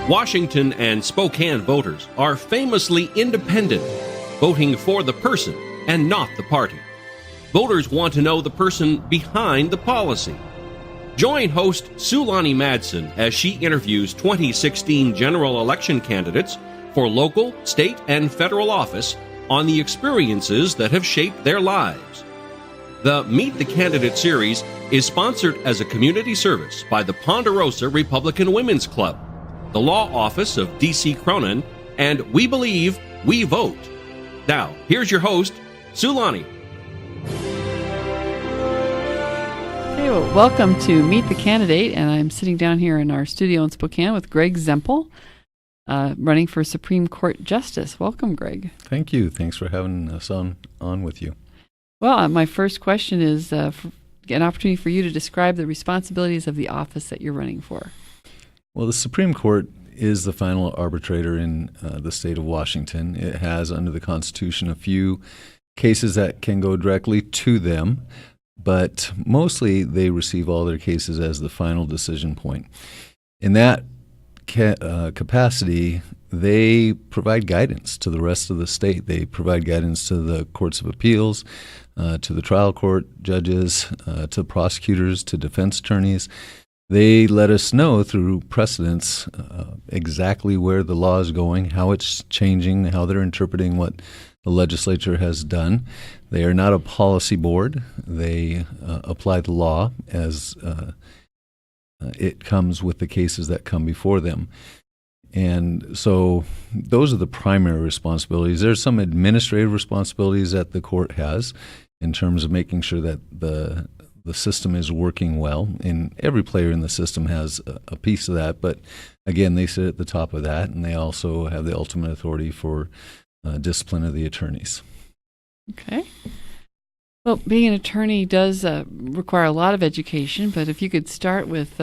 Washington and Spokane voters are famously independent, voting for the person and not the party. Voters want to know the person behind the policy. Join host Sulani Madsen as she interviews 2016 general election candidates for local, state, and federal office on the experiences that have shaped their lives. The Meet the Candidate series is sponsored as a community service by the Ponderosa Republican Women's Club, the Law Office of D.C. Cronin, and We Believe, We Vote. Now, here's your host, Sulani. Hey, well, welcome to Meet the Candidate, and I'm sitting down here in our studio in Spokane with Greg Zempel, running for Supreme Court Justice. Welcome, Greg. Thank you. Thanks for having us on with you. Well, my first question is an opportunity for you to describe the responsibilities of the office that you're running for. Well, the Supreme Court is the final arbitrator in the state of Washington. It has, under the Constitution, a few cases that can go directly to them, but mostly they receive all their cases as the final decision point. In that capacity, they provide guidance to the rest of the state. They provide guidance to the courts of appeals, to the trial court judges, to prosecutors, to defense attorneys. They let us know through precedents exactly where the law is going, how it's changing, how they're interpreting what the legislature has done. They are not a policy board. They apply the law as it comes with the cases that come before them. And so those are the primary responsibilities. There's some administrative responsibilities that the court has in terms of making sure that the system is working well, and every player in the system has a piece of that. But again, they sit at the top of that, and they also have the ultimate authority for discipline of the attorneys. Okay. Well, being an attorney does require a lot of education, but if you could start with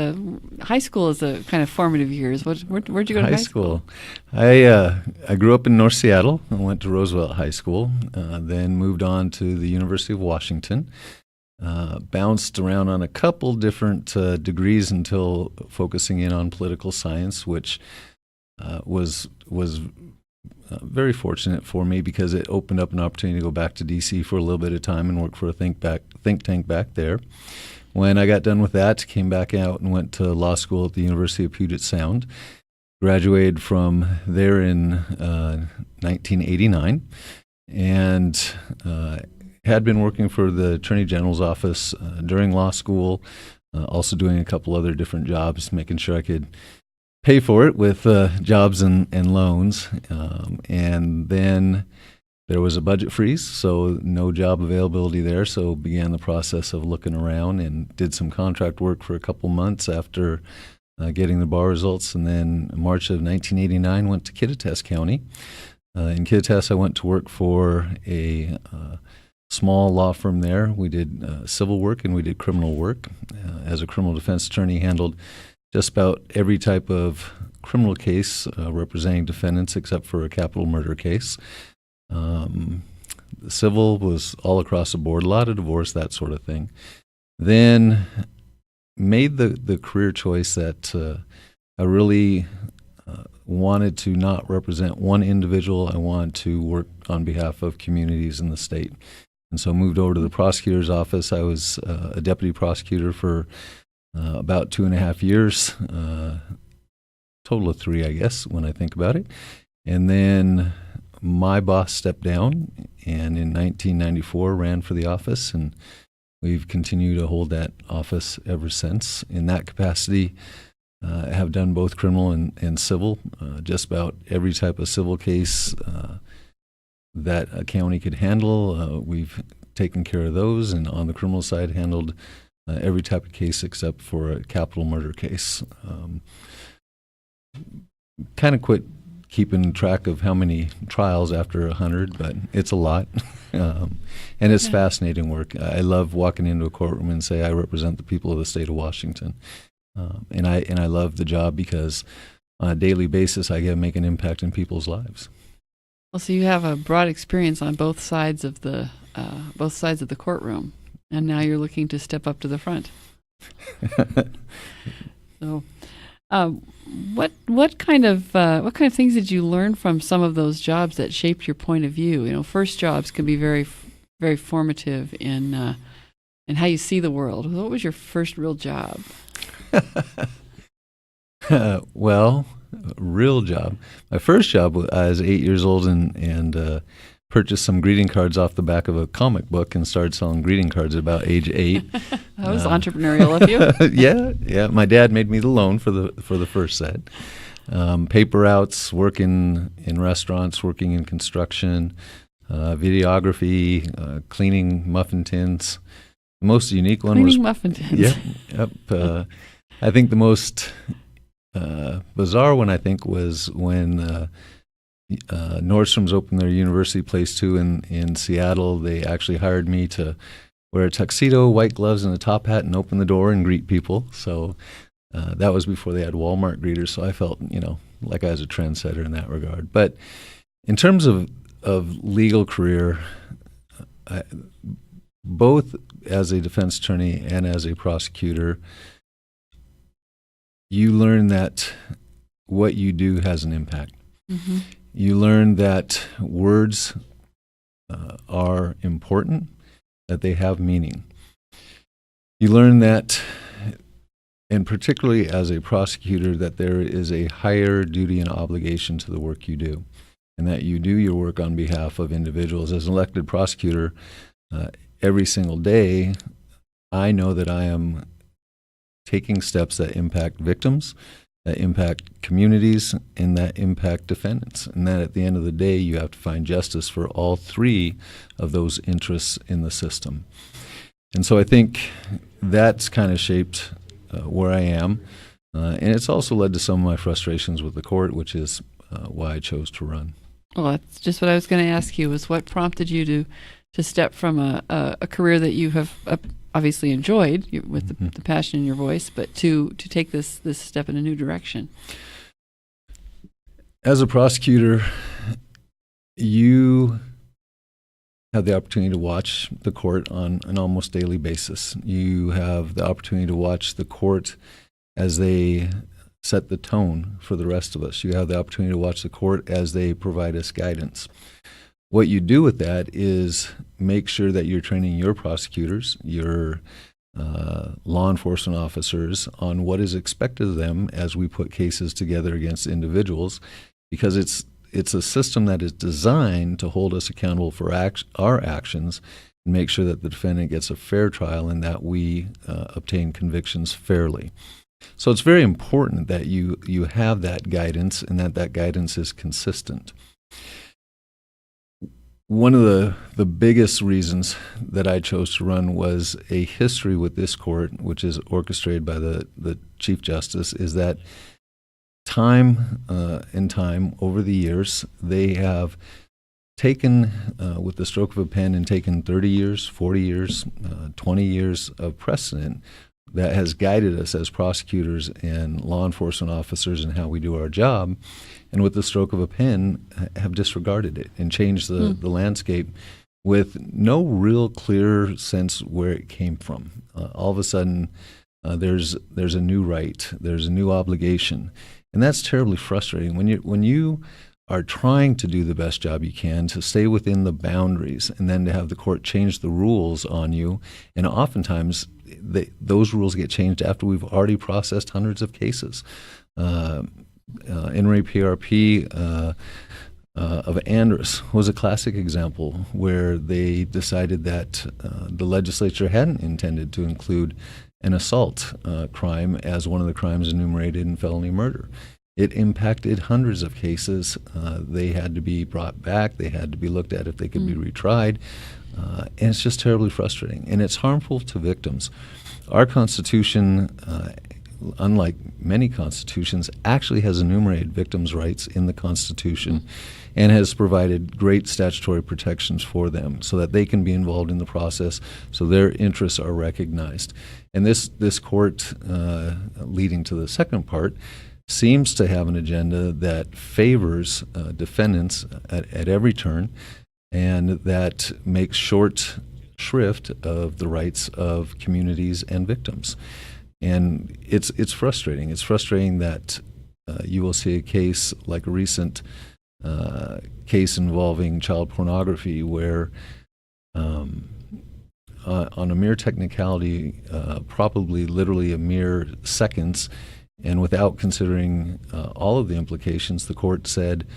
high school as a kind of formative years. Where'd you go to high school? I grew up in North Seattle. I went to Roosevelt High School, then moved on to the University of Washington. Bounced around on a couple different degrees until focusing in on political science, which was very fortunate for me because it opened up an opportunity to go back to D.C. for a little bit of time and work for a think tank back there. When I got done with that, came back out and went to law school at the University of Puget Sound. Graduated from there in 1989, and had been working for the Attorney General's office during law school, also doing a couple other different jobs, making sure I could pay for it with jobs and loans. And then there was a budget freeze, so no job availability there, so began the process of looking around and did some contract work for a couple months after getting the bar results. And then in March of 1989, went to Kittitas County. In Kittitas, I went to work for a small law firm there. We did civil work and we did criminal work. As a criminal defense attorney, handled just about every type of criminal case representing defendants except for a capital murder case. The civil was all across the board, a lot of divorce, that sort of thing. Then made the career choice that I really wanted to not represent one individual. I wanted to work on behalf of communities in the state. And so moved over to the prosecutor's office. I was a deputy prosecutor for about 2.5 years, total of 3, I guess, when I think about it. And then my boss stepped down, and in 1994 ran for the office, and we've continued to hold that office ever since. In that capacity, I have done both criminal and civil, just about every type of civil case that a county could handle. We've taken care of those, and on the criminal side, handled every type of case except for a capital murder case. Kind of quit keeping track of how many trials after 100, but it's a lot. And it's fascinating work. I love walking into a courtroom and say I represent the people of the state of Washington. And I love the job because on a daily basis I get to make an impact in people's lives. Well, so you have a broad experience on both sides of the courtroom, and now you're looking to step up to the front. So What kind of things did you learn from some of those jobs that shaped your point of view? First jobs can be very formative in how you see the world. What was your first real job? Well, real job. My first job, I was 8 years old and purchased some greeting cards off the back of a comic book and started selling greeting cards at about age 8. That was entrepreneurial of you. Yeah. My dad made me the loan for the first set. Paper routes, working in restaurants, working in construction, videography, cleaning muffin tins. The most unique one was muffin tins. Yep. I think the most bizarre one was when Nordstrom's opened their University Place 2 in Seattle. They actually hired me to wear a tuxedo, white gloves, and a top hat and open the door and greet people. So that was before they had Walmart greeters. So I felt, like I was a trendsetter in that regard. But in terms of legal career, both as a defense attorney and as a prosecutor, you learn that what you do has an impact. Mm-hmm. You learn that words are important, that they have meaning. You learn that, and particularly as a prosecutor, that there is a higher duty and obligation to the work you do, and that you do your work on behalf of individuals. As an elected prosecutor, every single day, I know that I am taking steps that impact victims, that impact communities, and that impact defendants. And that at the end of the day, you have to find justice for all three of those interests in the system. And so I think that's kind of shaped where I am. And it's also led to some of my frustrations with the court, which is why I chose to run. Well, that's just what I was going to ask you, was what prompted you to step from a career that you have obviously enjoyed with the passion in your voice, but to take this step in a new direction? As a prosecutor, you have the opportunity to watch the court on an almost daily basis. You have the opportunity to watch the court as they set the tone for the rest of us. You have the opportunity to watch the court as they provide us guidance. What you do with that is make sure that you're training your prosecutors, your law enforcement officers on what is expected of them as we put cases together against individuals, because it's a system that is designed to hold us accountable for our actions and make sure that the defendant gets a fair trial and that we obtain convictions fairly. So it's very important that you have that guidance and that guidance is consistent. One of the biggest reasons that I chose to run was a history with this court, which is orchestrated by the Chief Justice, is that time over the years, they have taken, with the stroke of a pen, and taken 30 years, 40 years, 20 years of precedent that has guided us as prosecutors and law enforcement officers in how we do our job, and with the stroke of a pen have disregarded it and changed the landscape with no real clear sense where it came from. All of a sudden, there's a new right, there's a new obligation, and that's terribly frustrating. When you are trying to do the best job you can to stay within the boundaries, and then to have the court change the rules on you, and oftentimes those rules get changed after we've already processed hundreds of cases. NRA PRP of Andrus was a classic example where they decided that the legislature hadn't intended to include an assault crime as one of the crimes enumerated in felony murder. It impacted hundreds of cases. They had to be brought back. They had to be looked at if they could be retried. And it's just terribly frustrating. And it's harmful to victims. Our Constitution, unlike many constitutions, actually has enumerated victims' rights in the Constitution and has provided great statutory protections for them so that they can be involved in the process, so their interests are recognized. And this court, leading to the second part, seems to have an agenda that favors defendants at every turn, and that makes short shrift of the rights of communities and victims. And it's frustrating. It's frustrating that you will see a case like a recent case involving child pornography where on a mere technicality, probably literally a mere seconds, and without considering all of the implications, the court said,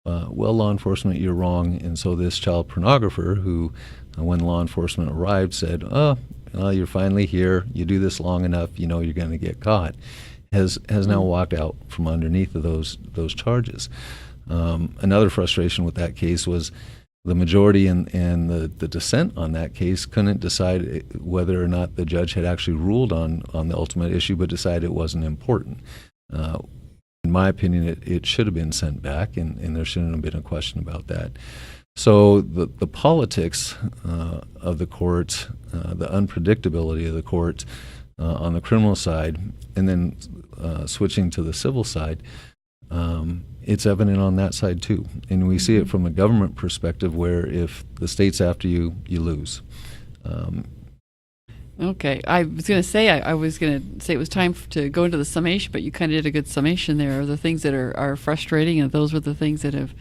well, law enforcement, you're wrong. And so this child pornographer who, when law enforcement arrived, said, you're finally here. You do this long enough, you know you're going to get caught, has now walked out from underneath of those charges. Another frustration with that case was the majority and the dissent on that case couldn't decide whether or not the judge had actually ruled on the ultimate issue, but decided it wasn't important. In my opinion, it should have been sent back, and there shouldn't have been a question about that. So the politics of the court, the unpredictability of the court on the criminal side, and then switching to the civil side, it's evident on that side too. And we see it from a government perspective where if the state's after you, you lose. Okay. I was going to say, I was going to say it was time to go into the summation, but you kind of did a good summation there of the things that are frustrating, and those were the things that have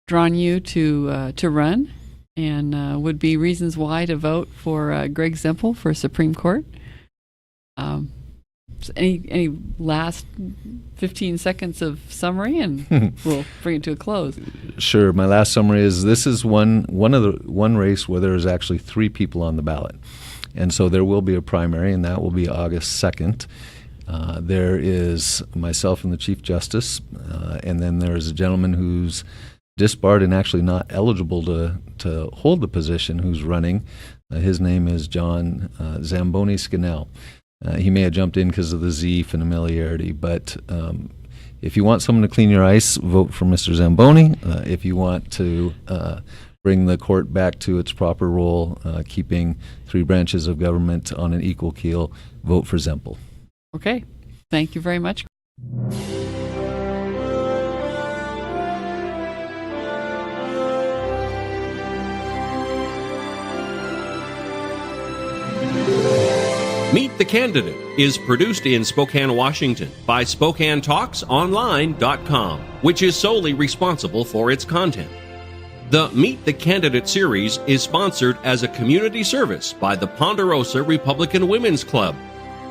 drawn you to run, and would be reasons why to vote for Greg Zempel for Supreme Court. Any last 15 seconds of summary, and we'll bring it to a close. Sure. My last summary is this is one race where there is actually 3 people on the ballot, and so there will be a primary, and that will be August 2nd. There is myself and the Chief Justice, and then there is a gentleman who's disbarred and actually not eligible to hold the position who's running. His name is John Zamboni Scannell. He may have jumped in because of the Z familiarity, but if you want someone to clean your ice, vote for Mr. Zamboni. If you want to bring the court back to its proper role, keeping 3 branches of government on an equal keel, vote for Zempel. Okay. Thank you very much. Meet the Candidate is produced in Spokane, Washington by SpokaneTalksOnline.com, which is solely responsible for its content. The Meet the Candidate series is sponsored as a community service by the Ponderosa Republican Women's Club,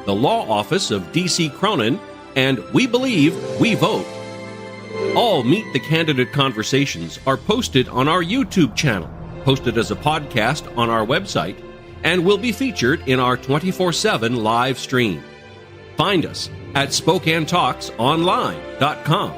the Law Office of D.C. Cronin, and We Believe, We Vote. All Meet the Candidate conversations are posted on our YouTube channel, posted as a podcast on our website, and will be featured in our 24/7 live stream. Find us at SpokaneTalksOnline.com.